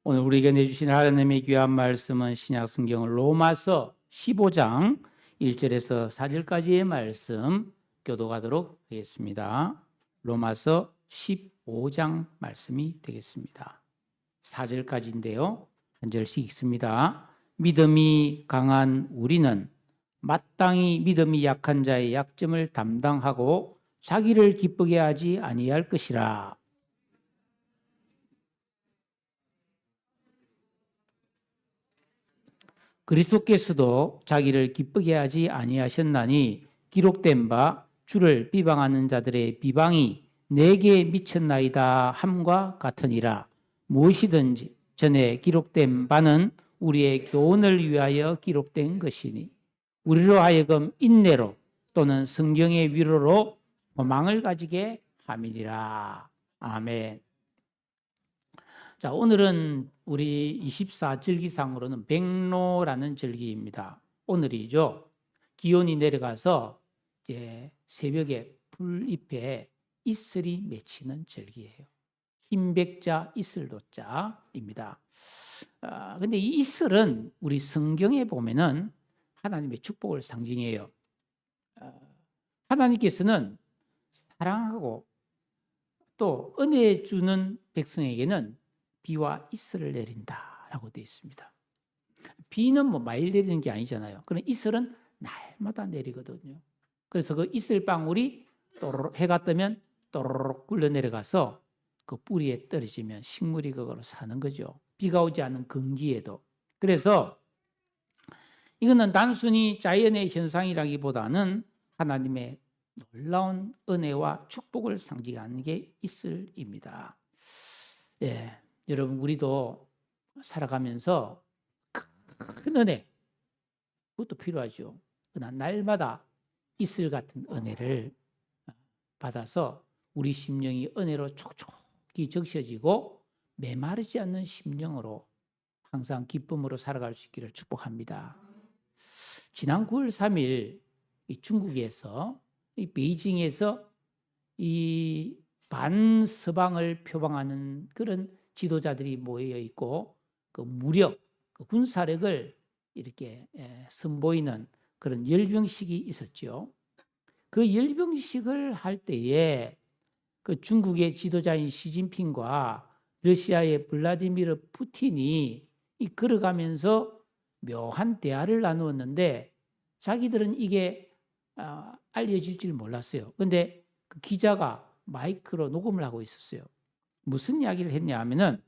오늘 우리에게 내주신 하나님의 귀한 말씀은 신약 성경 로마서 15장 1절에서 4절까지의 말씀 교독하도록 하겠습니다. 로마서 15장 말씀이 되겠습니다. 4절까지인데요. 한 절씩 읽습니다. 믿음이 강한 우리는 마땅히 믿음이 약한 자의 약점을 담당하고 자기를 기쁘게 하지 아니할 것이라. 그리스도께서도 자기를 기쁘게 하지 아니하셨나니 기록된 바 주를 비방하는 자들의 비방이 내게 미쳤나이다 함과 같으니라. 무엇이든지 전에 기록된 바는 우리의 교훈을 위하여 기록된 것이니 우리로 하여금 인내로 또는 성경의 위로로 소망을 가지게 함이니라. 아멘. 자, 오늘은 우리 24절기상으로는 백로라는 절기입니다. 오늘이죠. 기온이 내려가서 이제 새벽에 풀잎에 이슬이 맺히는 절기예요. 흰백자 이슬도자입니다. 근데 이 이슬은 우리 성경에 보면은 하나님의 축복을 상징해요. 하나님께서는 사랑하고 또 은혜 주는 백성에게는 비와 이슬을 내린다라고 되어 있습니다. 비는 뭐 매일 내리는 게 아니잖아요. 그런 이슬은 날마다 내리거든요. 그래서 그 이슬 방울이 또르륵 해가 뜨면 또르륵 굴러 내려가서 그 뿌리에 떨어지면 식물이 그걸로 사는 거죠. 비가 오지 않는 건기에도. 그래서 이거는 단순히 자연의 현상이라기보다는 하나님의 놀라운 은혜와 축복을 상징하는 게 이슬입니다. 예. 여러분, 우리도 살아가면서 큰 은혜, 그것도 필요하죠. 그러나 날마다 이슬 같은 은혜를 받아서 우리 심령이 은혜로 촉촉히 적셔지고 메마르지 않는 심령으로 항상 기쁨으로 살아갈 수 있기를 축복합니다. 지난 9월 3일 중국에서 베이징에서 이 반서방을 표방하는 그런 지도자들이 모여 있고 그 무력, 그 군사력을 이렇게 선보이는 그런 열병식이 있었죠. 그 열병식을 할 때에 그 중국의 지도자인 시진핑과 러시아의 블라디미르 푸틴이 걸어가면서 묘한 대화를 나누었는데 자기들은 이게 알려질 줄 몰랐어요. 그런데 그 기자가 마이크로 녹음을 하고 있었어요. 무슨 이야기를 했냐 하면은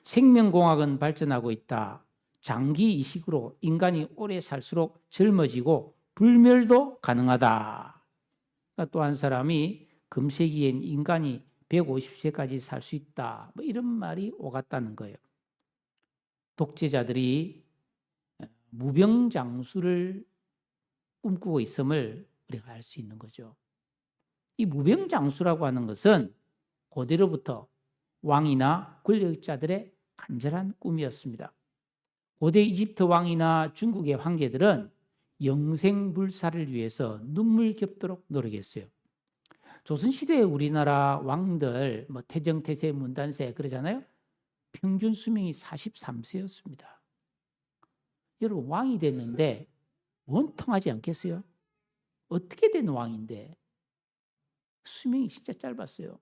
생명공학은 발전하고 있다. 장기 이식으로 인간이 오래 살수록 젊어지고 불멸도 가능하다. 그러니까 또 한 사람이 금세기엔 인간이 150세까지 살 수 있다. 뭐 이런 말이 오갔다는 거예요. 독재자들이 무병장수를 꿈꾸고 있음을 우리가 알 수 있는 거죠. 이 무병장수라고 하는 것은 고대로부터 왕이나 권력자들의 간절한 꿈이었습니다. 고대 이집트 왕이나 중국의 황제들은 영생불사를 위해서 눈물 겹도록 노력했어요. 조선시대의 우리나라 왕들, 뭐 태정, 태세, 문단세 그러잖아요. 평균 수명이 43세였습니다. 여러분, 왕이 됐는데 원통하지 않겠어요? 어떻게 된 왕인데 수명이 진짜 짧았어요.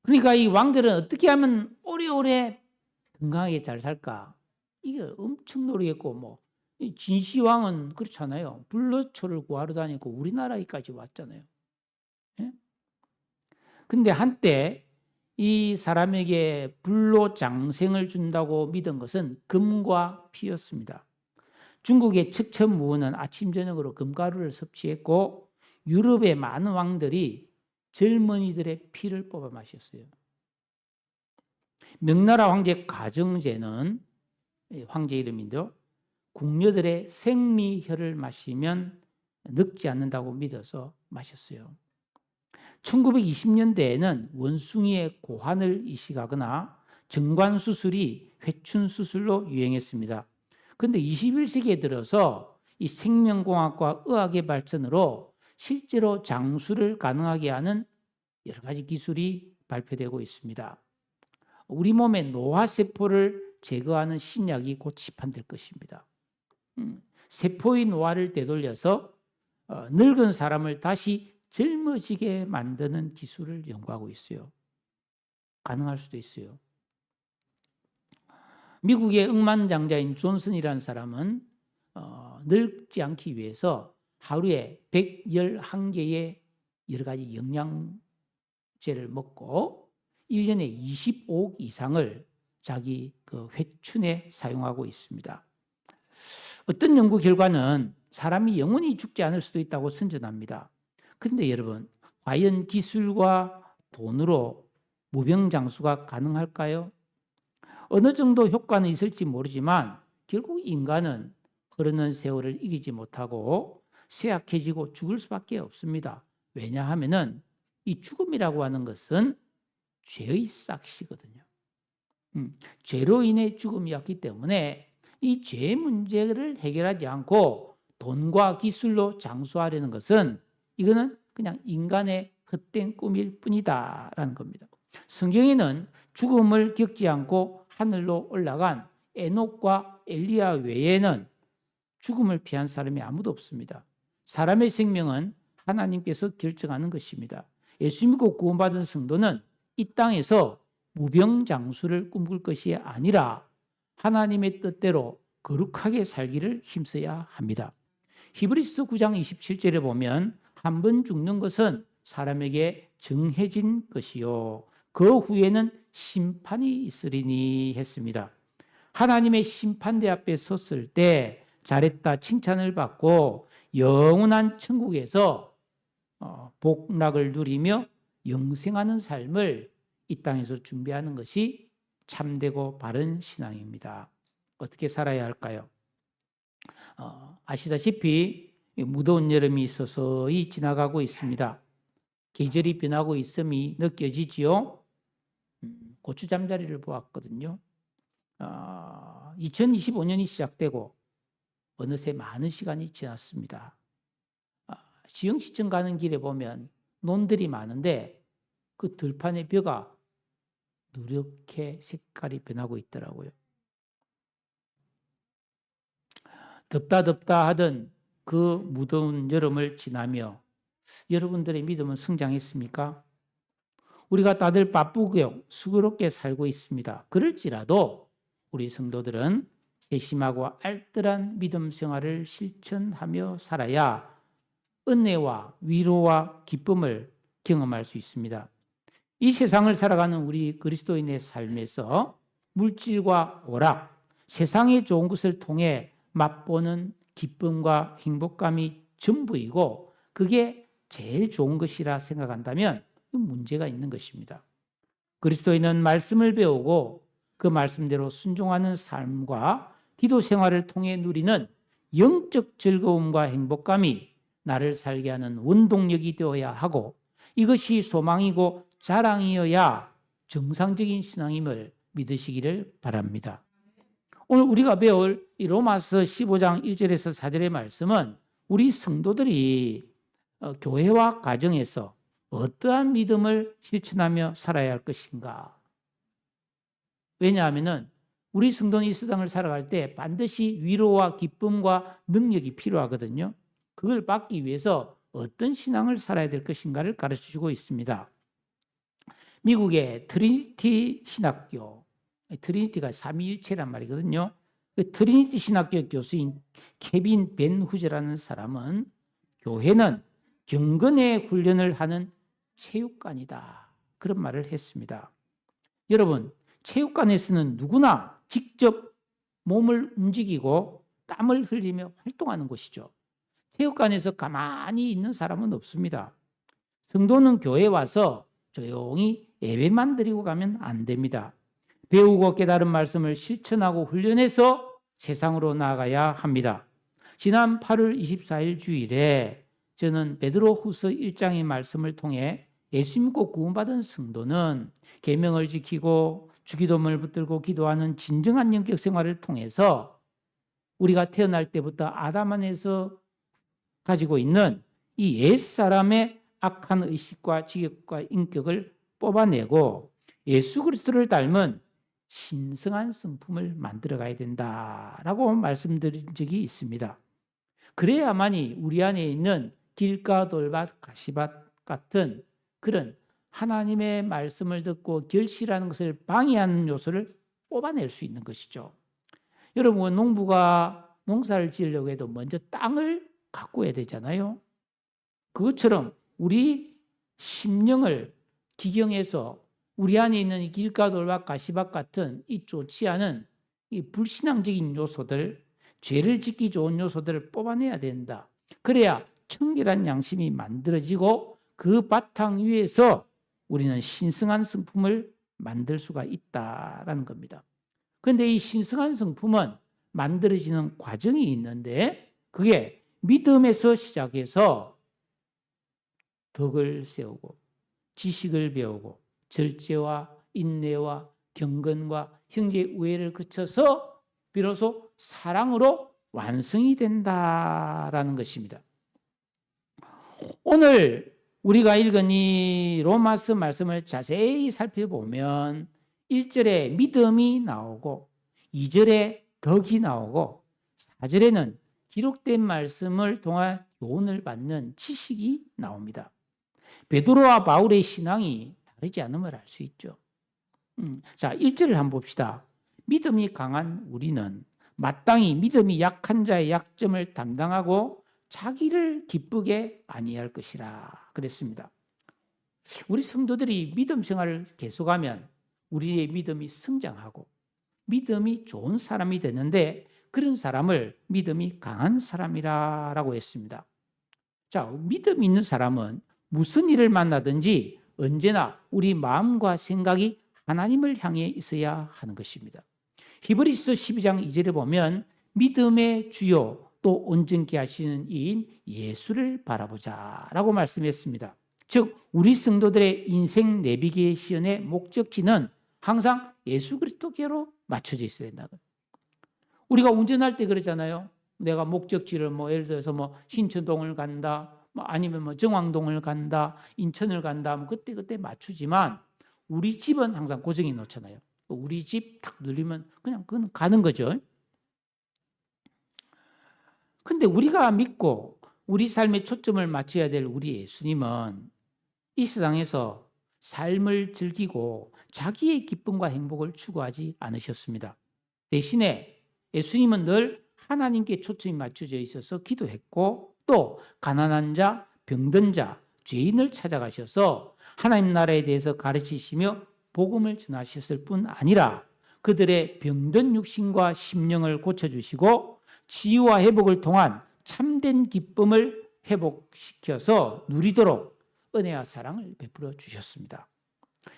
그러니까 이 왕들은 어떻게 하면 오래오래 건강하게 잘 살까? 이게 엄청 노력했고, 뭐 진시황은 그렇잖아요. 불로초를 구하러 다니고 우리나라에까지 왔잖아요. 예? 근데 한때 이 사람에게 불로장생을 준다고 믿은 것은 금과 피였습니다. 중국의 척천무원은 아침 저녁으로 금가루를 섭취했고 유럽의 많은 왕들이 젊은이들의 피를 뽑아 마셨어요. 명나라 황제 가정제는 황제 이름인데요. 궁녀들의 생리혈을 마시면 늙지 않는다고 믿어서 마셨어요. 1920년대에는 원숭이의 고환을 이식하거나 정관수술이 회춘수술로 유행했습니다. 그런데 21세기에 들어서 이 생명공학과 의학의 발전으로 실제로 장수를 가능하게 하는 여러 가지 기술이 발표되고 있습니다. 우리 몸의 노화세포를 제거하는 신약이 곧 시판될 것입니다. 세포의 노화를 되돌려서 늙은 사람을 다시 젊어지게 만드는 기술을 연구하고 있어요. 가능할 수도 있어요. 미국의 억만장자인 존슨이라는 사람은 늙지 않기 위해서 하루에 111개의 여러 가지 영양제를 먹고 1년에 25억 이상을 자기 그 회춘에 사용하고 있습니다. 어떤 연구 결과는 사람이 영원히 죽지 않을 수도 있다고 선전합니다. 그런데 여러분, 과연 기술과 돈으로 무병장수가 가능할까요? 어느 정도 효과는 있을지 모르지만 결국 인간은 흐르는 세월을 이기지 못하고 쇠약해지고 죽을 수밖에 없습니다. 왜냐하면은 이 죽음이라고 하는 것은 죄의 싹시거든요. 죄로 인해 죽음이었기 때문에 이 죄 문제를 해결하지 않고 돈과 기술로 장수하려는 것은 이거는 그냥 인간의 헛된 꿈일 뿐이다라는 겁니다. 성경에는 죽음을 겪지 않고 하늘로 올라간 에녹과 엘리야 외에는 죽음을 피한 사람이 아무도 없습니다. 사람의 생명은 하나님께서 결정하는 것입니다. 예수 믿고 구원받은 성도는 이 땅에서 무병장수를 꿈꿀 것이 아니라 하나님의 뜻대로 거룩하게 살기를 힘써야 합니다. 히브리서 9장 27절에 보면 한 번 죽는 것은 사람에게 정해진 것이요 그 후에는 심판이 있으리니 했습니다. 하나님의 심판대 앞에 섰을 때 잘했다 칭찬을 받고 영원한 천국에서 복락을 누리며 영생하는 삶을 이 땅에서 준비하는 것이 참되고 바른 신앙입니다. 어떻게 살아야 할까요? 아시다시피 무더운 여름이 서서히 지나가고 있습니다. 계절이 변하고 있음이 느껴지지요. 고추 잠자리를 보았거든요. 2025년이 시작되고 어느새 많은 시간이 지났습니다. 지영시청 가는 길에 보면 논들이 많은데 그 들판의 벼가 누렇게 색깔이 변하고 있더라고요. 덥다 하던 그 무더운 여름을 지나며 여러분들의 믿음은 성장했습니까? 우리가 다들 바쁘고 수고롭게 살고 있습니다. 그럴지라도 우리 성도들은 세심하고 알뜰한 믿음 생활을 실천하며 살아야 은혜와 위로와 기쁨을 경험할 수 있습니다. 이 세상을 살아가는 우리 그리스도인의 삶에서 물질과 오락, 세상의 좋은 것을 통해 맛보는 기쁨과 행복감이 전부이고 그게 제일 좋은 것이라 생각한다면 문제가 있는 것입니다. 그리스도인은 말씀을 배우고 그 말씀대로 순종하는 삶과 기도 생활을 통해 누리는 영적 즐거움과 행복감이 나를 살게 하는 원동력이 되어야 하고 이것이 소망이고 자랑이어야 정상적인 신앙임을 믿으시기를 바랍니다. 오늘 우리가 배울 이 로마서 15장 1절에서 4절의 말씀은 우리 성도들이 교회와 가정에서 어떠한 믿음을 실천하며 살아야 할 것인가. 왜냐하면 우리 성도는 이 세상을 살아갈 때 반드시 위로와 기쁨과 능력이 필요하거든요. 그걸 받기 위해서 어떤 신앙을 살아야 될 것인가를 가르쳐주고 있습니다. 미국의 트리니티 신학교, 트리니티가 삼위일체란 말이거든요. 그 트리니티 신학교 교수인 케빈 벤 후즈라는 사람은 교회는 경건의 훈련을 하는 체육관이다. 그런 말을 했습니다. 여러분, 체육관에서는 누구나 직접 몸을 움직이고 땀을 흘리며 활동하는 곳이죠. 체육관에서 가만히 있는 사람은 없습니다. 성도는 교회에 와서 조용히 예배만 드리고 가면 안 됩니다. 배우고 깨달은 말씀을 실천하고 훈련해서 세상으로 나아가야 합니다. 지난 8월 24일 주일에 저는 베드로후서 1장의 말씀을 통해 예수 믿고 구원받은 성도는 계명을 지키고 주기도문을 붙들고 기도하는 진정한 영적 생활을 통해서 우리가 태어날 때부터 아담 안에서 가지고 있는 이 옛사람의 악한 의식과 직역과 인격을 뽑아내고 예수 그리스도를 닮은 신성한 성품을 만들어 가야 된다라고 말씀드린 적이 있습니다. 그래야만이 우리 안에 있는 길가 돌밭 가시밭 같은 그런 하나님의 말씀을 듣고 결실하는 것을 방해하는 요소를 뽑아낼 수 있는 것이죠. 여러분, 농부가 농사를 지으려고 해도 먼저 땅을 가꾸어야 되잖아요. 그것처럼 우리 심령을 기경해서 우리 안에 있는 이 길가 돌밭 가시밭 같은 이 좋지 않은 이 불신앙적인 요소들, 죄를 짓기 좋은 요소들을 뽑아내야 된다. 그래야 청결한 양심이 만들어지고 그 바탕 위에서 우리는 신성한 성품을 만들 수가 있다라는 겁니다. 그런데 이 신성한 성품은 만들어지는 과정이 있는데 그게 믿음에서 시작해서 덕을 세우고 지식을 배우고 절제와 인내와 경건과 형제 우애를 거쳐서 비로소 사랑으로 완성이 된다라는 것입니다. 오늘 우리가 읽은 이 로마서 말씀을 자세히 살펴보면 1절에 믿음이 나오고 2절에 덕이 나오고 4절에는 기록된 말씀을 통한 교훈을 받는 지식이 나옵니다. 베드로와 바울의 신앙이 다르지 않음을 알 수 있죠. 자, 1절을 한번 봅시다. 믿음이 강한 우리는 마땅히 믿음이 약한 자의 약점을 담당하고 자기를 기쁘게 아니할 것이라 그랬습니다. 우리 성도들이 믿음 생활을 계속하면 우리의 믿음이 성장하고 믿음이 좋은 사람이 되는데 그런 사람을 믿음이 강한 사람이라고 했습니다. 자, 믿음 있는 사람은 무슨 일을 만나든지 언제나 우리 마음과 생각이 하나님을 향해 있어야 하는 것입니다. 히브리서 12장 2절에 보면 믿음의 주요 또 온전케 하시는 이인 예수를 바라보자라고 말씀했습니다. 즉 우리 성도들의 인생 내비게이션의 목적지는 항상 예수 그리스도께로 맞춰져 있어야 된다. 우리가 운전할 때 그러잖아요. 내가 목적지를 예를 들어서 신천동을 간다, 아니면 정왕동을 간다, 인천을 간다, 그때 맞추지만 우리 집은 항상 고정해 놓잖아요. 우리 집 딱 누르면 그냥 그건 가는 거죠. 근데 우리가 믿고 우리 삶에 초점을 맞춰야 될 우리 예수님은 이 세상에서 삶을 즐기고 자기의 기쁨과 행복을 추구하지 않으셨습니다. 대신에 예수님은 늘 하나님께 초점이 맞춰져 있어서 기도했고 또 가난한 자, 병든 자, 죄인을 찾아가셔서 하나님 나라에 대해서 가르치시며 복음을 전하셨을 뿐 아니라 그들의 병든 육신과 심령을 고쳐주시고 치유와 회복을 통한 참된 기쁨을 회복시켜서 누리도록 은혜와 사랑을 베풀어 주셨습니다.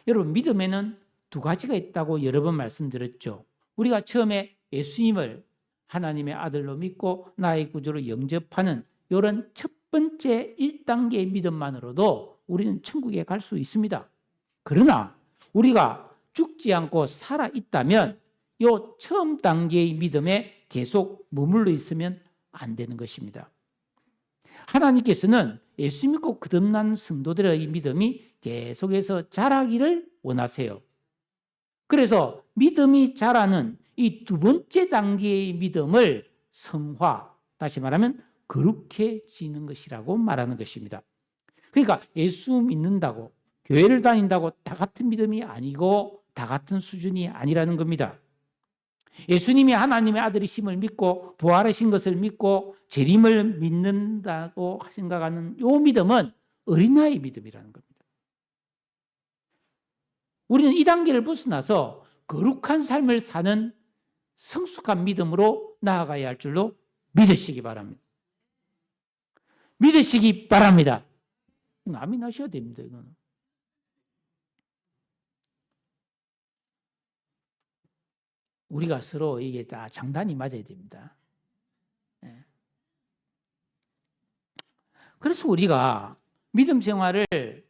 여러분, 믿음에는 두 가지가 있다고 여러 번 말씀드렸죠. 우리가 처음에 예수님을 하나님의 아들로 믿고 나의 구주로 영접하는 이런 첫 번째 1단계의 믿음만으로도 우리는 천국에 갈 수 있습니다. 그러나 우리가 죽지 않고 살아있다면 이 처음 단계의 믿음에 계속 머물러 있으면 안 되는 것입니다. 하나님께서는 예수 믿고 거듭난 성도들의 믿음이 계속해서 자라기를 원하세요. 그래서 믿음이 자라는 이 두 번째 단계의 믿음을 성화, 다시 말하면 거룩해지는 것이라고 말하는 것입니다. 그러니까 예수 믿는다고 교회를 다닌다고 다 같은 믿음이 아니고 다 같은 수준이 아니라는 겁니다. 예수님이 하나님의 아들이심을 믿고 부활하신 것을 믿고 재림을 믿는다고 생각하는 이 믿음은 어린아이 믿음이라는 겁니다. 우리는 이 단계를 벗어나서 거룩한 삶을 사는 성숙한 믿음으로 나아가야 할 줄로 믿으시기 바랍니다. 믿으시기 바랍니다. 아멘 하셔야 됩니다. 이거는. 우리가 서로 이게 다 장단이 맞아야 됩니다. 그래서 우리가 믿음 생활을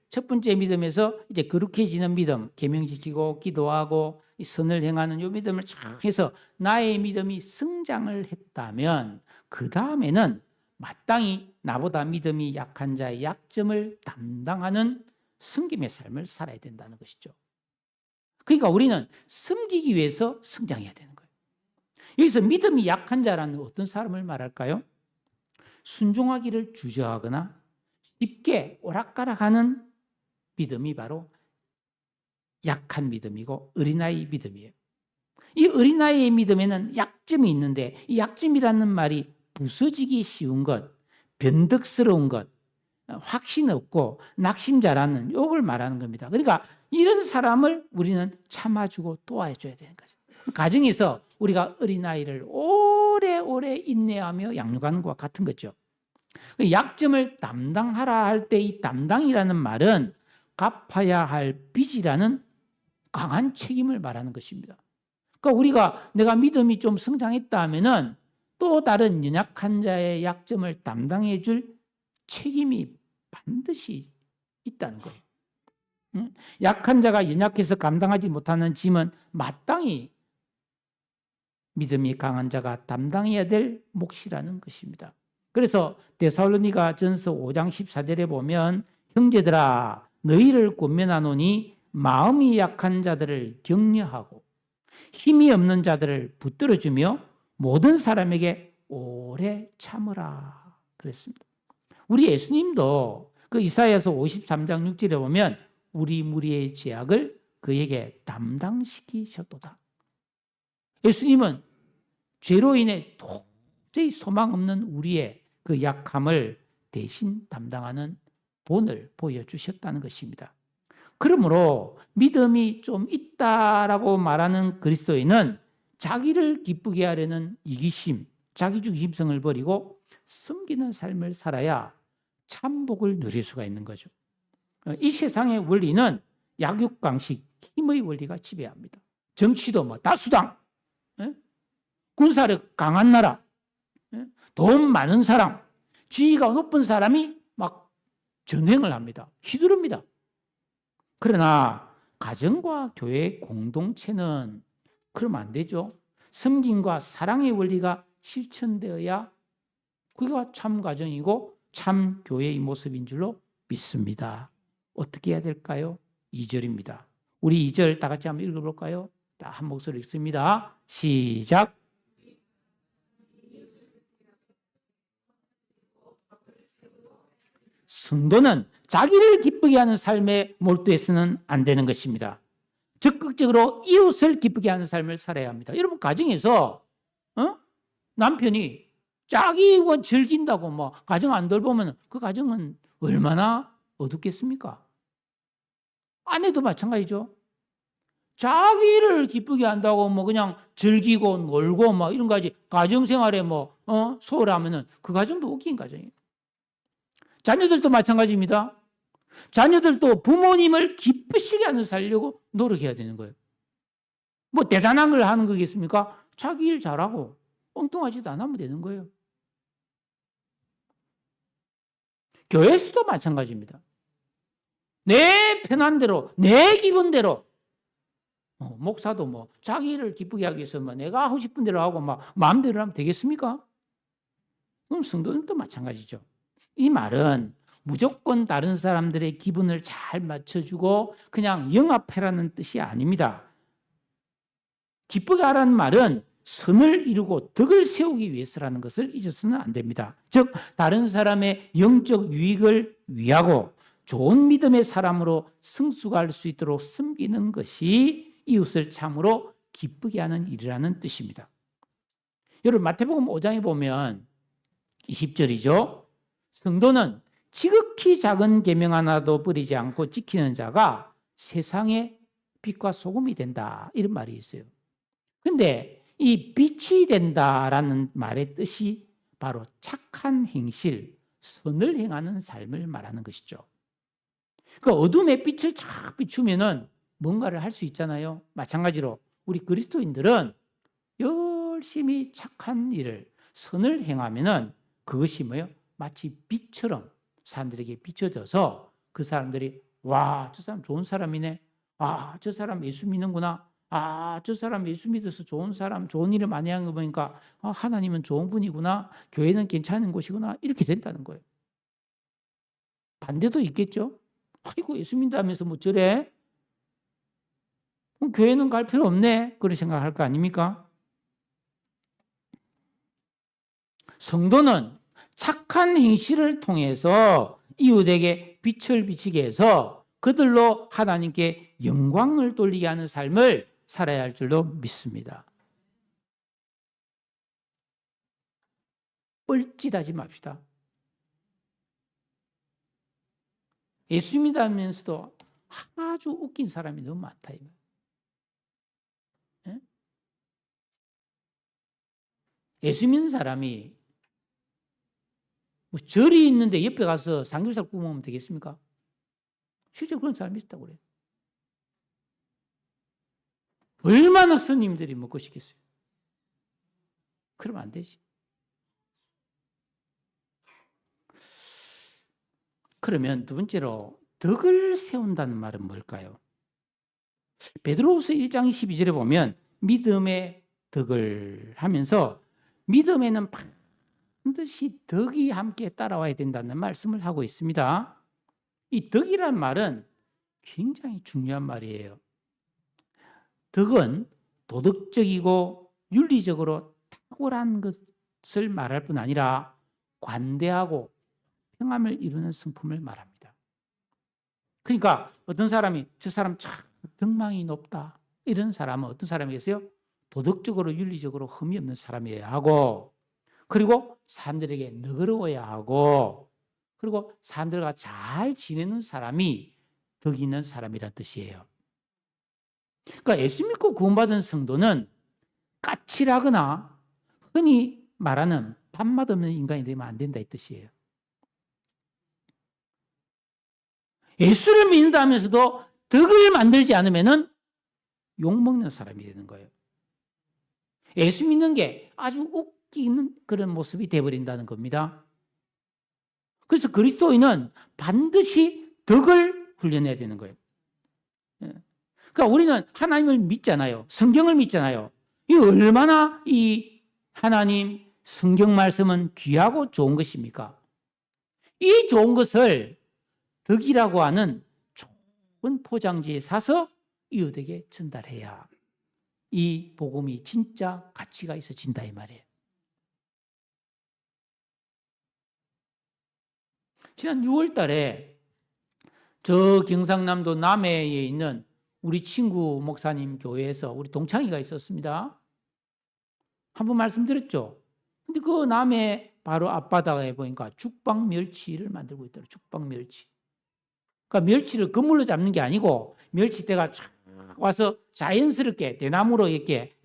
첫 번째 믿음에서 이제 거룩해지는 믿음, 계명 지키고 기도하고 선을 행하는 이 믿음을 쫙 해서 나의 믿음이 성장을 했다면 그 다음에는 마땅히 나보다 믿음이 약한 자의 약점을 담당하는 섬김의 삶을 살아야 된다는 것이죠. 그러니까 우리는 섬기기 위해서 성장해야 되는 거예요. 여기서 믿음이 약한 자라는 어떤 사람을 말할까요? 순종하기를 주저하거나 쉽게 오락가락하는 믿음이 바로 약한 믿음이고 어린아이 믿음이에요. 이 어린아이의 믿음에는 약점이 있는데 이 약점이라는 말이 부서지기 쉬운 것, 변덕스러운 것, 확신 없고 낙심자라는 이걸 말하는 겁니다. 그러니까 이런 사람을 우리는 참아주고 도와줘야 되는 거죠. 가정에서 우리가 어린아이를 오래오래 인내하며 양육하는 것과 같은 거죠. 약점을 담당하라 할 때 이 담당이라는 말은 갚아야 할 빚이라는 강한 책임을 말하는 것입니다. 그러니까 내가 믿음이 좀 성장했다 하면은 또 다른 연약한 자의 약점을 담당해 줄 책임이 반드시 있다는 거예요. 약한 자가 연약해서 감당하지 못하는 짐은 마땅히 믿음이 강한 자가 담당해야 될 몫이라는 것입니다. 그래서 데살로니가 전서 5장 14절에 보면 형제들아 너희를 권면하노니 마음이 약한 자들을 격려하고 힘이 없는 자들을 붙들어주며 모든 사람에게 오래 참으라 그랬습니다. 우리 예수님도 그 이사야서 53장 6절에 보면 우리 무리의 죄악을 그에게 담당시키셨도다. 예수님은 죄로 인해 도저히 소망 없는 우리의 그 약함을 대신 담당하는 본을 보여주셨다는 것입니다. 그러므로 믿음이 좀 있다라고 말하는 그리스도인은 자기를 기쁘게 하려는 이기심, 자기중심성을 버리고 섬기는 삶을 살아야 참복을 누릴 수가 있는 거죠. 이 세상의 원리는 약육강식, 힘의 원리가 지배합니다. 정치도 뭐 다수당, 군사력 강한 나라, 돈 많은 사람, 지위가 높은 사람이 막 전횡을 합니다. 휘두릅니다. 그러나 가정과 교회 공동체는 그러면 안 되죠. 섬김과 사랑의 원리가 실천되어야 그가 참 가정이고 참 교회의 모습인 줄로 믿습니다. 어떻게 해야 될까요? 2절입니다. 우리 2절 다 같이 한번 읽어볼까요? 한 목소리 읽습니다. 시작. 성도는 자기를 기쁘게 하는 삶에 몰두해서는 안 되는 것입니다. 적극적으로 이웃을 기쁘게 하는 삶을 살아야 합니다. 여러분 가정에서 남편이 자기 즐긴다고 뭐 가정 안 돌보면 그 가정은 얼마나 어둡겠습니까? 아내도 마찬가지죠. 자기를 기쁘게 한다고 뭐 그냥 즐기고 놀고 뭐 이런 가지 가정 생활에 뭐 소홀하면은 그 가정도 웃긴 가정이에요. 자녀들도 마찬가지입니다. 자녀들도 부모님을 기쁘시게 하는 살려고 노력해야 되는 거예요. 뭐 대단한 걸 하는 거겠습니까? 자기 일 잘하고 엉뚱하지도 않으면 되는 거예요. 교회에서도 마찬가지입니다. 내 편한 대로, 내 기분대로 목사도 뭐 자기 일을 기쁘게 하기 위해서 뭐 내가 하고 싶은 대로 하고 막 마음대로 하면 되겠습니까? 그럼 성도들도 마찬가지죠. 이 말은 무조건 다른 사람들의 기분을 잘 맞춰주고 그냥 영합해라는 뜻이 아닙니다. 기쁘게 하라는 말은 선을 이루고 덕을 세우기 위해서라는 것을 잊어서는 안 됩니다. 즉 다른 사람의 영적 유익을 위하고 좋은 믿음의 사람으로 성숙할 수 있도록 섬기는 것이 이웃을 참으로 기쁘게 하는 일이라는 뜻입니다. 여러분 마태복음 5장에 보면 20절이죠. 성도는 지극히 작은 계명 하나도 버리지 않고 지키는 자가 세상의 빛과 소금이 된다. 이런 말이 있어요. 그런데 이 빛이 된다라는 말의 뜻이 바로 착한 행실, 선을 행하는 삶을 말하는 것이죠. 그 어둠의 빛을 쫙 비추면은 뭔가를 할 수 있잖아요. 마찬가지로 우리 그리스도인들은 열심히 착한 일을, 선을 행하면은 그것이 뭐예요? 마치 빛처럼 사람들에게 비춰져서 그 사람들이 와, 저 사람 좋은 사람이네. 아, 저 사람 예수 믿는구나. 저 사람 예수 믿어서 좋은 사람, 좋은 일을 많이 하는 거 보니까 하나님은 좋은 분이구나, 교회는 괜찮은 곳이구나, 이렇게 된다는 거예요. 반대도 있겠죠. 아이고 예수 믿다면서 뭐 저래? 교회는 갈 필요 없네, 그렇게 생각할 거 아닙니까? 성도는 착한 행실을 통해서 이웃에게 빛을 비치게 해서 그들로 하나님께 영광을 돌리게 하는 삶을 살아야 할 줄로 믿습니다. 뻘짓하지 맙시다. 예수 믿으면서도 아주 웃긴 사람이 너무 많다. 예? 예수 믿는 사람이 뭐 절이 있는데 옆에 가서 삼겹살 구워 먹으면 되겠습니까? 실제로 그런 사람이 있다고 그래요. 얼마나 스님들이 먹고 싶겠어요. 그러면 안 되지. 그러면 두 번째로 덕을 세운다는 말은 뭘까요? 베드로후서 1장 12절에 보면 믿음의 덕을 하면서 믿음에는 반드시 덕이 함께 따라와야 된다는 말씀을 하고 있습니다. 이 덕이란 말은 굉장히 중요한 말이에요. 덕은 도덕적이고 윤리적으로 탁월한 것을 말할 뿐 아니라 관대하고 평함을 이루는 성품을 말합니다. 그러니까 어떤 사람이 저 사람 참 덕망이 높다, 이런 사람은 어떤 사람이겠어요? 도덕적으로 윤리적으로 흠이 없는 사람이어야 하고, 그리고 사람들에게 너그러워야 하고, 그리고 사람들과 잘 지내는 사람이 덕 있는 사람이란 뜻이에요. 그러니까 예수 믿고 구원받은 성도는 까칠하거나 흔히 말하는 밥맛 없는 인간이 되면 안 된다, 이 뜻이에요. 예수를 믿는다면서도 덕을 만들지 않으면 욕먹는 사람이 되는 거예요. 예수 믿는 게 아주 웃기는 그런 모습이 되어버린다는 겁니다. 그래서 그리스도인은 반드시 덕을 훈련해야 되는 거예요. 그러니까 우리는 하나님을 믿잖아요. 성경을 믿잖아요. 이 얼마나 이 하나님 성경 말씀은 귀하고 좋은 것입니까? 이 좋은 것을 덕이라고 하는 좋은 포장지에 사서 이웃에게 전달해야 이 복음이 진짜 가치가 있어진다, 이 말이에요. 지난 6월 달에 저 경상남도 남해에 있는 우리 친구 목사님 교회에서 우리 동창이가 있었습니다. 한번 말씀드렸죠. 근데 그 남해 바로 앞바다에 보니까 죽방 멸치를 만들고 있더라고요. 죽방 멸치. 그러니까 멸치를 그물로 잡는 게 아니고 멸치대가 쫙 와서 자연스럽게 대나무로 이렇게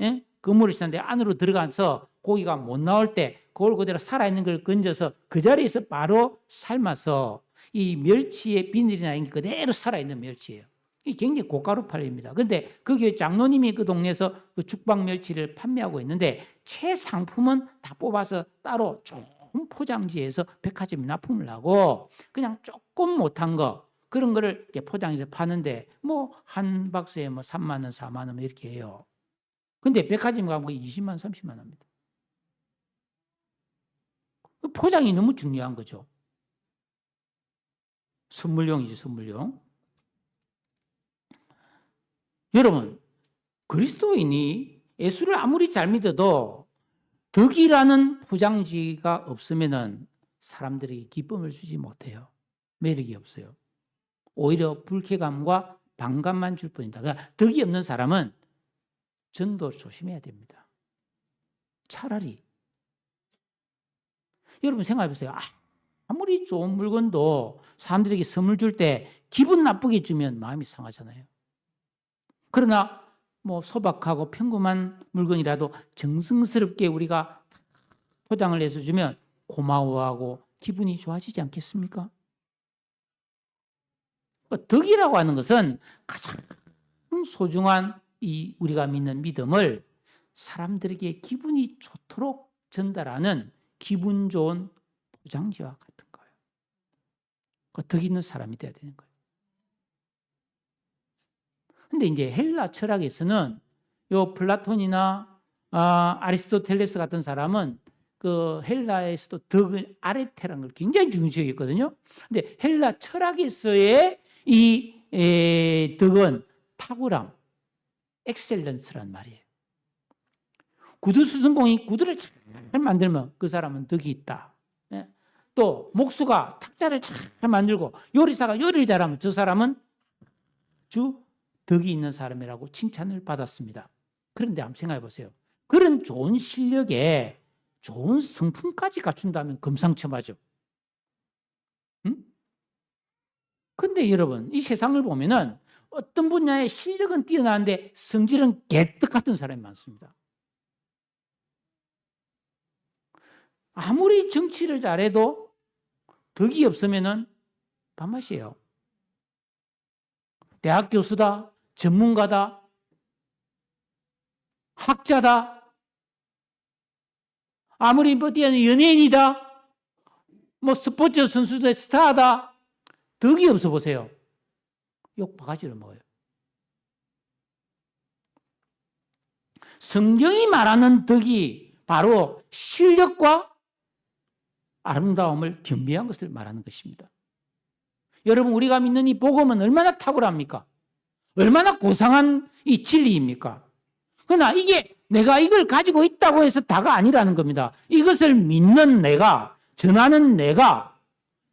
그물을 치는데 안으로 들어가서 고기가 못 나올 때 그걸 그대로 살아있는 걸 건져서 그 자리에서 바로 삶아서 이 멸치의 비늘이나 이런 게 그대로 살아있는 멸치예요. 이게 굉장히 고가로 팔립니다. 그런데 그 교회 장로님이 그 동네에서 그 죽방 멸치를 판매하고 있는데 최상품은 다 뽑아서 따로 좋은 포장지에서 백화점에 납품을 하고 그냥 조금 못한 거 그런 거를 이렇게 포장해서 파는데 뭐 한 박스에 뭐 3만 원, 4만 원 이렇게 해요. 근데 백화점 가면 20만, 30만 원입니다. 포장이 너무 중요한 거죠. 선물용이지, 선물용. 여러분, 그리스도인이 예수를 아무리 잘 믿어도 덕이라는 포장지가 없으면은 사람들에게 기쁨을 주지 못해요. 매력이 없어요. 오히려 불쾌감과 반감만 줄 뿐이다. 그러니까 덕이 없는 사람은 전도 조심해야 됩니다. 차라리 여러분 생각해 보세요. 아무리 좋은 물건도 사람들에게 선물 줄 때 기분 나쁘게 주면 마음이 상하잖아요. 그러나 뭐 소박하고 평범한 물건이라도 정성스럽게 우리가 포장을 해서 주면 고마워하고 기분이 좋아지지 않겠습니까? 덕이라고 하는 것은 가장 소중한 이 우리가 믿는 믿음을 사람들에게 기분이 좋도록 전달하는 기분 좋은 포장지와 같은 거예요. 덕 있는 사람이 돼야 되는 거예요. 근데 이제 헬라 철학에서는 요 플라톤이나 아리스토텔레스 같은 사람은 그 헬라에서도 덕은 아레테라는 걸 굉장히 중시했거든요. 근데 헬라 철학에서의 이 덕은 탁월함, 엑셀런스란 말이에요. 구두수선공이 구두를 잘 만들면 그 사람은 덕이 있다. 또 목수가 탁자를 잘 만들고 요리사가 요리를 잘하면 저 사람은 아주 덕이 있는 사람이라고 칭찬을 받았습니다. 그런데 한번 생각해 보세요. 그런 좋은 실력에 좋은 성품까지 갖춘다면 금상첨화죠. 응? 근데 여러분, 이 세상을 보면은 어떤 분야의 실력은 뛰어나는데 성질은 개떡 같은 사람이 많습니다. 아무리 정치를 잘해도 덕이 없으면은 밥맛이에요. 대학 교수다, 전문가다, 학자다, 아무리 뭐 뛰어난 연예인이다, 뭐 스포츠 선수들의 스타다, 덕이 없어 보세요. 욕 바가지를 먹어요. 성경이 말하는 덕이 바로 실력과 아름다움을 겸비한 것을 말하는 것입니다. 여러분, 우리가 믿는 이 복음은 얼마나 탁월합니까? 얼마나 고상한 이 진리입니까? 그러나 이게 내가 이걸 가지고 있다고 해서 다가 아니라는 겁니다. 이것을 믿는 내가, 전하는 내가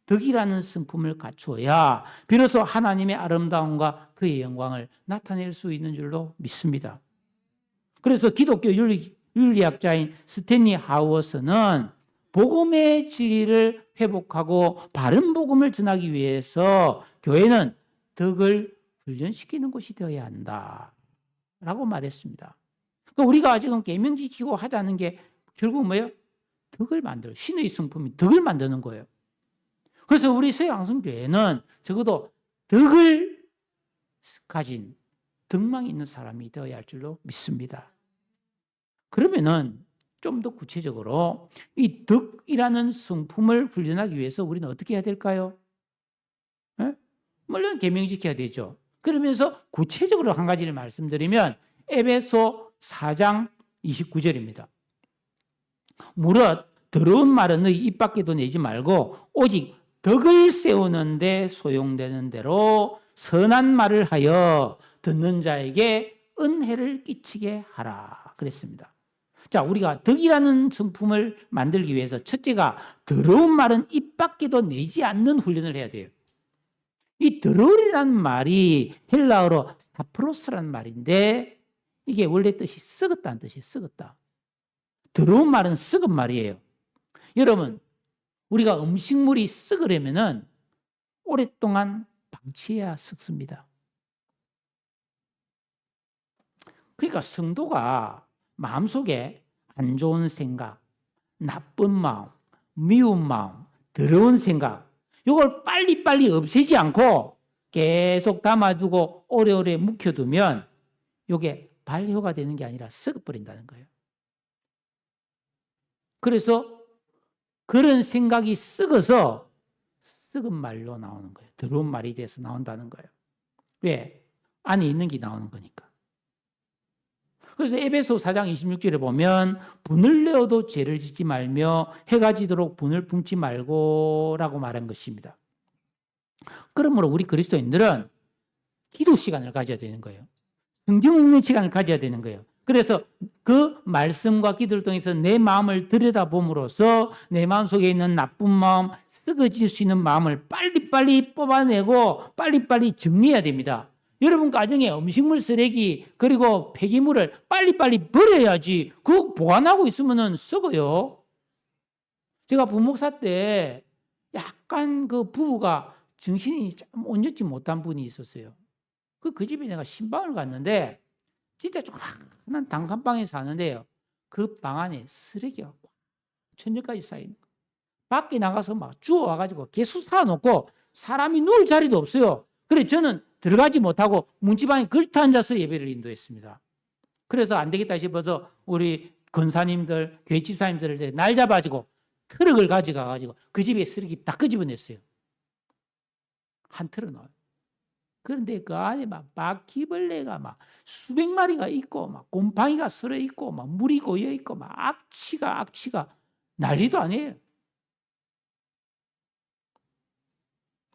덕이라는 성품을 갖추어야 비로소 하나님의 아름다움과 그의 영광을 나타낼 수 있는 줄로 믿습니다. 그래서 기독교 윤리학자인 스탠리 하우어스는 복음의 질을 회복하고 바른 복음을 전하기 위해서 교회는 덕을 훈련시키는 곳이 되어야 한다라고 말했습니다. 그러니까 우리가 지금 계명 지키고 하자는 게 결국 뭐예요? 덕을 만들어. 신의 성품이 덕을 만드는 거예요. 그래서 우리 서양성교회는 적어도 덕을 가진 덕망이 있는 사람이 되어야 할 줄로 믿습니다. 그러면은 좀 더 구체적으로 이 덕이라는 성품을 훈련하기 위해서 우리는 어떻게 해야 될까요? 물론 계명 지켜야 되죠. 그러면서 구체적으로 한 가지를 말씀드리면 에베소 4장 29절입니다. 무릇 더러운 말은 너희 입 밖에도 내지 말고 오직 덕을 세우는 데 소용되는 대로 선한 말을 하여 듣는 자에게 은혜를 끼치게 하라 그랬습니다. 자, 우리가 덕이라는 성품을 만들기 위해서 첫째가 더러운 말은 입 밖에도 내지 않는 훈련을 해야 돼요. 이 더러울이라는 말이 헬라어로 사프로스라는 말인데 이게 원래 뜻이 썩었다는 뜻이에요. 썩었다. 더러운 말은 썩은 말이에요. 여러분, 우리가 음식물이 썩으려면은 오랫동안 방치해야 썩습니다. 그러니까 성도가 마음속에 안 좋은 생각, 나쁜 마음, 미운 마음, 더러운 생각 이걸 빨리빨리 없애지 않고 계속 담아두고 오래오래 묵혀두면 이게 발효가 되는 게 아니라 썩어버린다는 거예요. 그래서 그런 생각이 썩어서 썩은 말로 나오는 거예요. 더러운 말이 돼서 나온다는 거예요. 왜? 안에 있는 게 나오는 거니까. 그래서 에베소 4장 26절에 보면 분을 내어도 죄를 짓지 말며 해가 지도록 분을 품지 말고 라고 말한 것입니다. 그러므로 우리 그리스도인들은 기도 시간을 가져야 되는 거예요. 성경 읽는 시간을 가져야 되는 거예요. 그래서 그 말씀과 기도를 통해서 내 마음을 들여다봄으로써 내 마음속에 있는 나쁜 마음, 썩어질 수 있는 마음을 빨리빨리 뽑아내고 빨리빨리 정리해야 됩니다. 여러분 가정에 음식물 쓰레기 그리고 폐기물을 빨리빨리 버려야지 그거 보관하고 있으면 썩어요. 제가 부목사 때 약간 그 부부가 정신이 좀 온전치 못한 분이 있었어요. 그 집에 내가 신방을 갔는데 진짜 조그만 단칸방에 사는데요. 그 방 안에 쓰레기가 천장까지 쌓이는 거예요. 밖에 나가서 막 주워와가지고 개수 사놓고 사람이 누울 자리도 없어요. 그래서 저는 들어가지 못하고 문지방에 걸터 앉아서 예배를 인도했습니다. 그래서 안 되겠다 싶어서 우리 권사님들, 교회 집사님들을 날 잡아가지고 트럭을 가져가가지고 그 집에 쓰레기 다 끄집어냈어요. 한 트럭 나와요. 그런데 그 안에 막 바퀴벌레가 막 수백 마리가 있고 막 곰팡이가 쓸어 있고 막 물이 고여 있고 막 악취가 난리도 아니에요.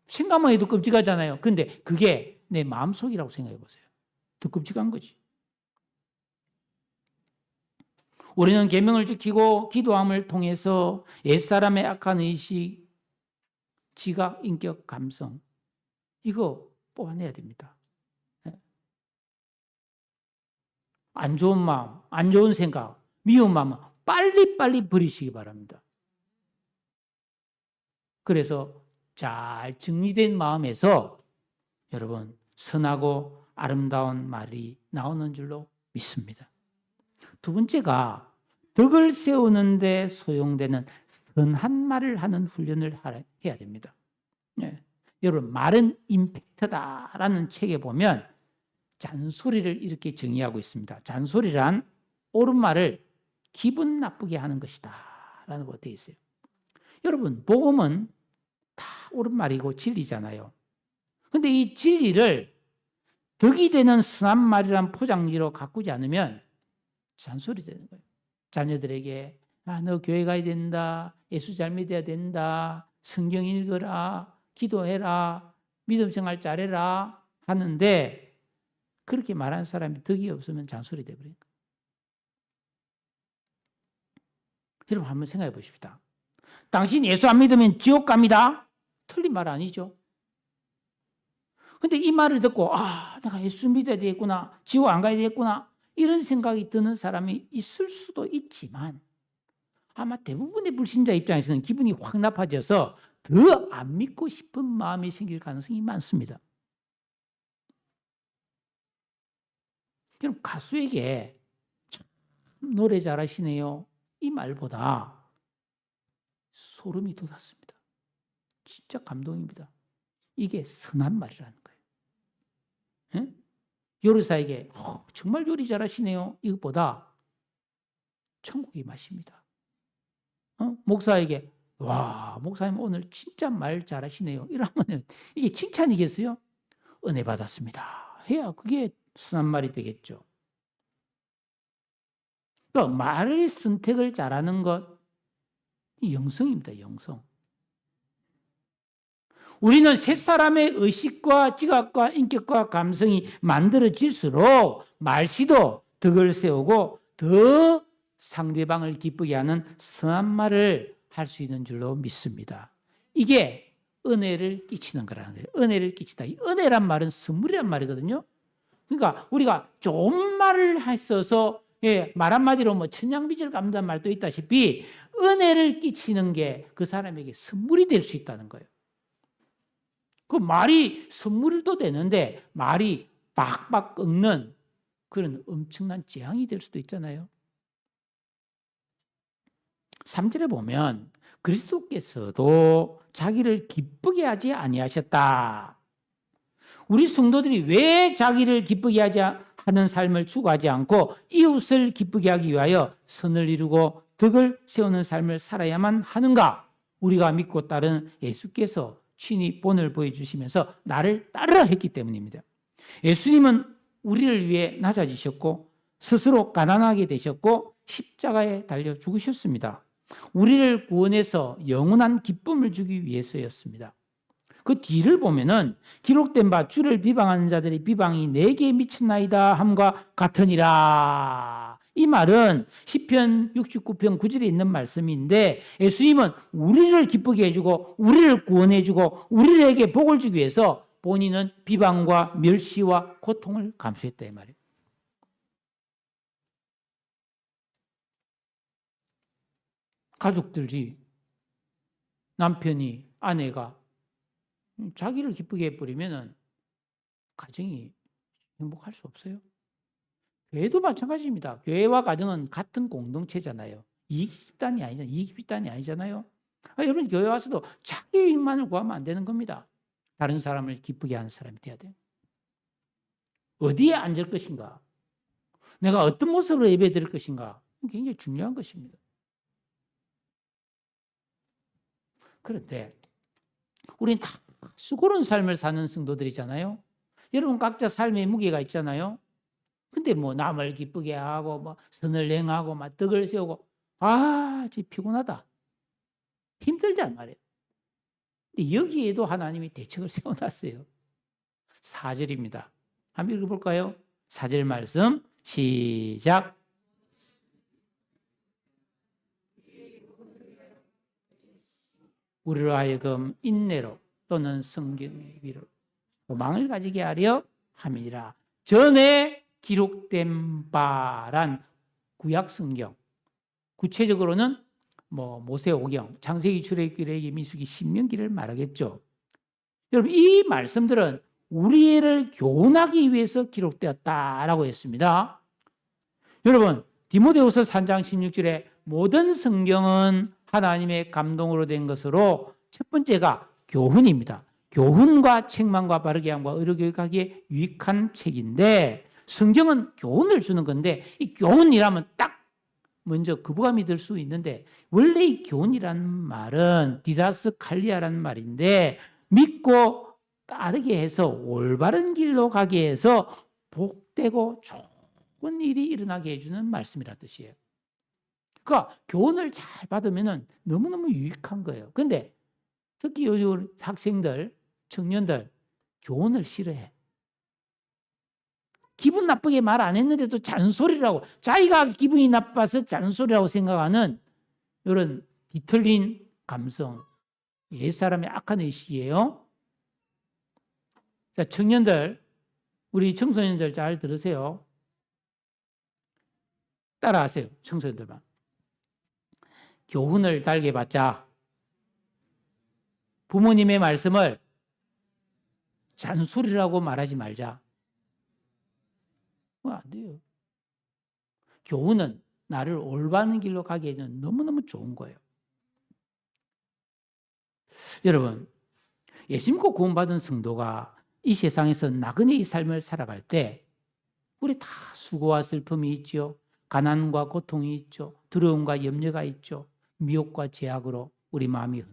생각만 해도 끔찍하잖아요. 근데 그게 내 마음속이라고 생각해 보세요. 더 끔찍한 거지. 우리는 계명을 지키고 기도함을 통해서 옛사람의 악한 의식, 지각, 인격, 감성 이거 뽑아내야 됩니다. 안 좋은 마음, 안 좋은 생각, 미운 마음은 빨리빨리 버리시기 바랍니다. 그래서 잘 정리된 마음에서 여러분 선하고 아름다운 말이 나오는 줄로 믿습니다. 두 번째가 덕을 세우는 데 소용되는 선한 말을 하는 훈련을 해야 됩니다. 네. 여러분 말은 임팩트다라는 책에 보면 잔소리를 이렇게 정의하고 있습니다. 잔소리란 옳은 말을 기분 나쁘게 하는 것이다 라는 거 되어 있어요. 여러분 복음은 다 옳은 말이고 진리잖아요. 그런데 이 진리를 덕이 되는 선한 말이란 포장지로 가꾸지 않으면 잔소리 되는 거예요. 자녀들에게 너 교회 가야 된다, 예수 잘 믿어야 된다, 성경 읽어라, 기도해라, 믿음 생활 잘해라 하는데 그렇게 말하는 사람이 덕이 없으면 잔소리 돼버려요. 여러분 한번 생각해 보십시다. 당신 예수 안 믿으면 지옥 갑니다. 틀린 말 아니죠. 근데 이 말을 듣고 내가 예수 믿어야 되겠구나, 지옥 안 가야 되겠구나 이런 생각이 드는 사람이 있을 수도 있지만 아마 대부분의 불신자 입장에서는 기분이 확 나빠져서 더 안 믿고 싶은 마음이 생길 가능성이 많습니다. 그럼 가수에게 참 노래 잘하시네요 이 말보다 소름이 돋았습니다. 진짜 감동입니다. 이게 선한 말이라는 거예요. 예? 요리사에게 정말 요리 잘하시네요 이것보다 천국의 맛입니다. 목사에게 와 목사님 오늘 진짜 말 잘하시네요 이러면 이게 칭찬이겠어요? 은혜 받았습니다 해야 그게 선한 말이 되겠죠. 또 말의 선택을 잘하는 것 이 영성입니다. 영성. 우리는 새 사람의 의식과 지각과 인격과 감성이 만들어질수록 말씨도 덕을 세우고 더 상대방을 기쁘게 하는 선한 말을 할 수 있는 줄로 믿습니다. 이게 은혜를 끼치는 거라는 거예요. 은혜를 끼치다. 이 은혜란 말은 선물이란 말이거든요. 그러니까 우리가 좋은 말을 했어서 말 한마디로 뭐 천냥빚을 갚는다는 말도 있다시피 은혜를 끼치는 게 그 사람에게 선물이 될 수 있다는 거예요. 그 말이 선물도 되는데 말이 박박 꺾는 그런 엄청난 재앙이 될 수도 있잖아요. 3절에 보면 그리스도께서도 자기를 기쁘게 하지 아니하셨다. 우리 성도들이 왜 자기를 기쁘게 하는 삶을 추구하지 않고 이웃을 기쁘게 하기 위하여 선을 이루고 덕을 세우는 삶을 살아야만 하는가? 우리가 믿고 따르는 예수께서 친히 본을 보여주시면서 나를 따르라 했기 때문입니다. 예수님은 우리를 위해 낮아지셨고 스스로 가난하게 되셨고 십자가에 달려 죽으셨습니다. 우리를 구원해서 영원한 기쁨을 주기 위해서였습니다. 그 뒤를 보면은 기록된 바 주를 비방하는 자들의 비방이 내게 미쳤나이다 함과 같으니라. 이 말은 시편 69편 9절에 있는 말씀인데 예수님은 우리를 기쁘게 해주고 우리를 구원해주고 우리에게 복을 주기 위해서 본인은 비방과 멸시와 고통을 감수했다 이 말이에요. 가족들이 남편이 아내가 자기를 기쁘게 해버리면 가정이 행복할 수 없어요. 교회도 마찬가지입니다. 교회와 가정은 같은 공동체잖아요. 이익 집단이 아니잖아요. 이익 집단이 아니잖아요. 여러분 교회 와서도 자기 이익만을 구하면 안 되는 겁니다. 다른 사람을 기쁘게 하는 사람이 돼야 돼요. 어디에 앉을 것인가? 내가 어떤 모습으로 예배 드릴 것인가? 굉장히 중요한 것입니다. 그런데 우리는 다 수고로운 삶을 사는 성도들이잖아요. 여러분 각자 삶의 무게가 있잖아요. 근데 뭐 남을 기쁘게 하고 뭐 선을 행하고 막 덕을 세우고 진짜 피곤하다. 힘들단 말이에요. 근데 여기에도 하나님이 대책을 세워놨어요. 4절입니다. 한번 읽어볼까요? 4절 말씀 시작. 우리로 하여금 인내로 또는 성경의 위로 소망을 가지게 하려 함이니라. 전에 기록된 바란 구약 성경, 구체적으로는 뭐 모세오경, 창세기, 출애굽기, 레위기, 민수기, 신명기를 말하겠죠. 여러분 이 말씀들은 우리를 교훈하기 위해서 기록되었다라고 했습니다. 여러분 디모데후서 3장 16절에 모든 성경은 하나님의 감동으로 된 것으로 첫 번째가 교훈입니다. 교훈과 책망과 바르게 함과 의로 교육하기에 유익한 책인데 성경은 교훈을 주는 건데 이 교훈이라면 딱 먼저 거부감이 들 수 있는데 원래 이 교훈이라는 말은 디다스 칼리아라는 말인데 믿고 따르게 해서 올바른 길로 가게 해서 복되고 좋은 일이 일어나게 해주는 말씀이라는 뜻이에요. 그러니까 교훈을 잘 받으면 너무너무 유익한 거예요. 그런데 특히 요즘 학생들, 청년들 교훈을 싫어해. 기분 나쁘게 말 안 했는데도 잔소리라고 자기가 기분이 나빠서 잔소리라고 생각하는 이런 뒤틀린 감성, 옛사람의 악한 의식이에요. 자, 청년들, 우리 청소년들 잘 들으세요. 따라하세요. 청소년들만. 교훈을 달게 받자. 부모님의 말씀을 잔소리라고 말하지 말자. 안 돼요. 교훈은 나를 올바른 길로 가게 해주는 너무너무 좋은 거예요. 여러분, 예수 믿고 구원받은 성도가 이 세상에서 나그네의 삶을 살아갈 때 우리 다 수고와 슬픔이 있죠. 가난과 고통이 있죠. 두려움과 염려가 있죠. 미혹과 제약으로 우리 마음이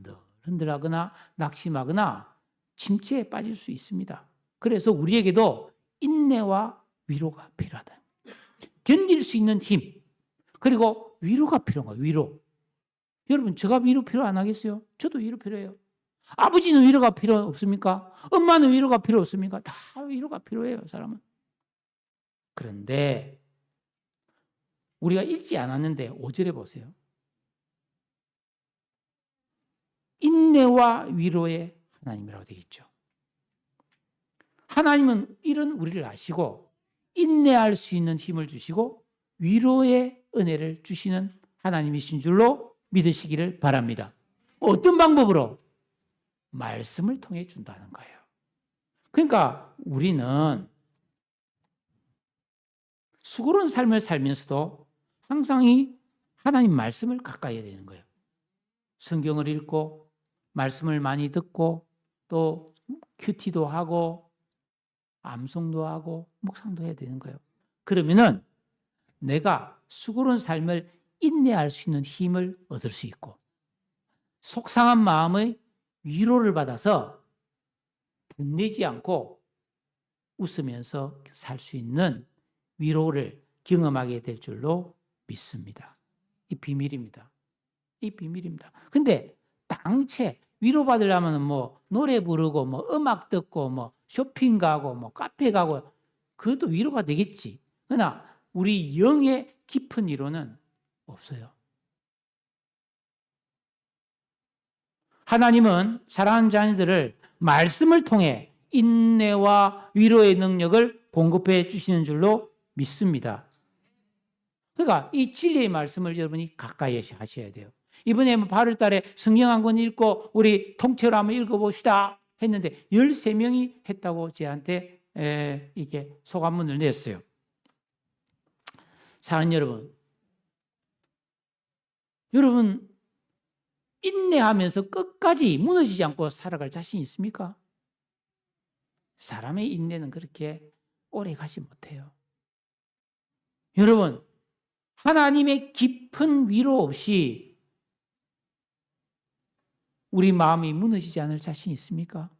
흔들하거나 낙심하거나 침체에 빠질 수 있습니다. 그래서 우리에게도 인내와 위로가 필요하다. 견딜 수 있는 힘, 그리고 위로가 필요한 거예요. 위로. 여러분, 제가 위로 필요 안 하겠어요? 저도 위로 필요해요. 아버지는 위로가 필요 없습니까? 엄마는 위로가 필요 없습니까? 다 위로가 필요해요, 사람은. 그런데 우리가 읽지 않았는데 5절에 보세요. 인내와 위로의 하나님이라고 되어 있죠. 하나님은 이런 우리를 아시고 인내할 수 있는 힘을 주시고 위로의 은혜를 주시는 하나님이신 줄로 믿으시기를 바랍니다. 어떤 방법으로? 말씀을 통해 준다는 거예요. 그러니까 우리는 수고로운 삶을 살면서도 항상 이 하나님 말씀을 가까이 해야 되는 거예요. 성경을 읽고 말씀을 많이 듣고 또 큐티도 하고 암송도 하고 묵상도 해야 되는 거예요. 그러면은 내가 수고로운 삶을 인내할 수 있는 힘을 얻을 수 있고 속상한 마음의 위로를 받아서 분내지 않고 웃으면서 살 수 있는 위로를 경험하게 될 줄로 믿습니다. 이 비밀입니다. 이 비밀입니다. 근데 당체 위로받으려면 뭐 노래 부르고 뭐 음악 듣고 뭐 쇼핑 가고 뭐 카페 가고 그것도 위로가 되겠지. 그러나 우리 영의 깊은 위로는 없어요. 하나님은 사랑하는 자녀들을 말씀을 통해 인내와 위로의 능력을 공급해 주시는 줄로 믿습니다. 그러니까 이 진리의 말씀을 여러분이 가까이 하셔야 돼요. 이번에 8월 달에 성경 한 권 읽고 우리 통째로 한번 읽어봅시다 했는데 13명이 했다고 저한테 이게 소감문을 냈어요. 사랑하는 여러분 인내하면서 끝까지 무너지지 않고 살아갈 자신 있습니까? 사람의 인내는 그렇게 오래 가지 못해요. 여러분 하나님의 깊은 위로 없이 우리 마음이 무너지지 않을 자신 있습니까?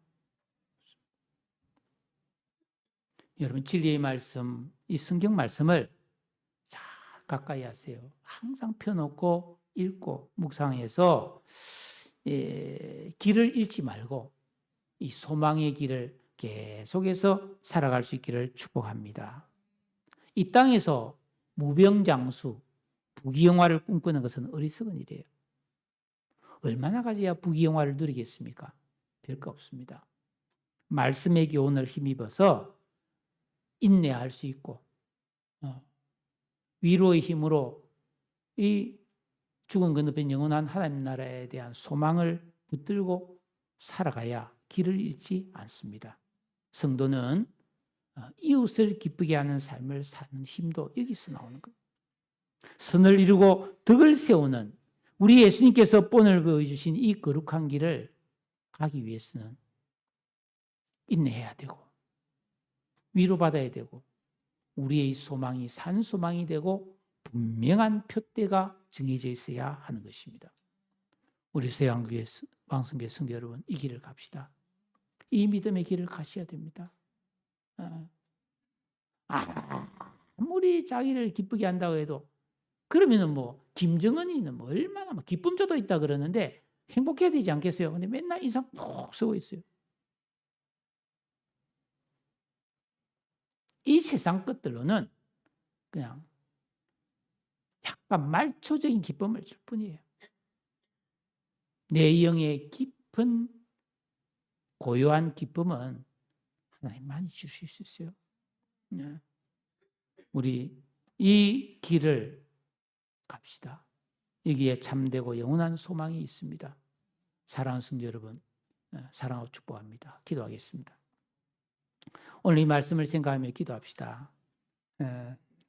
여러분 진리의 말씀, 이 성경 말씀을 잘 가까이 하세요. 항상 펴놓고 읽고 묵상해서 길을 잃지 말고 이 소망의 길을 계속해서 살아갈 수 있기를 축복합니다. 이 땅에서 무병장수, 부귀영화를 꿈꾸는 것은 어리석은 일이에요. 얼마나 가져야 부귀영화를 누리겠습니까? 별거 없습니다. 말씀의 교훈을 힘입어서 인내할 수 있고 위로의 힘으로 이 죽은 건너편 영원한 하나님 나라에 대한 소망을 붙들고 살아가야 길을 잃지 않습니다. 성도는 이웃을 기쁘게 하는 삶을 사는 힘도 여기서 나오는 거예요. 선을 이루고 덕을 세우는 우리 예수님께서 본을 보여주신 이 거룩한 길을 가기 위해서는 인내해야 되고 위로받아야 되고 우리의 소망이 산 소망이 되고 분명한 표대가 정해져 있어야 하는 것입니다. 우리 서양교회 왕성교회 성도 여러분, 이 길을 갑시다. 이 믿음의 길을 가셔야 됩니다. 아무리 자기를 기쁘게 한다고 해도 그러면은 김정은이는 얼마나 기쁨조도 있다 그러는데 행복해야 되지 않겠어요? 근데 맨날 인상 푹 쓰고 있어요. 이 세상 것들로는 그냥 약간 말초적인 기쁨을 줄 뿐이에요. 내 영의 깊은 고요한 기쁨은 하나님만이 주실 수 있어요. 우리 이 길을 갑시다. 여기에 참되고 영원한 소망이 있습니다. 사랑하는 성도 여러분, 사랑하고 축복합니다. 기도하겠습니다. 오늘 이 말씀을 생각하며 기도합시다.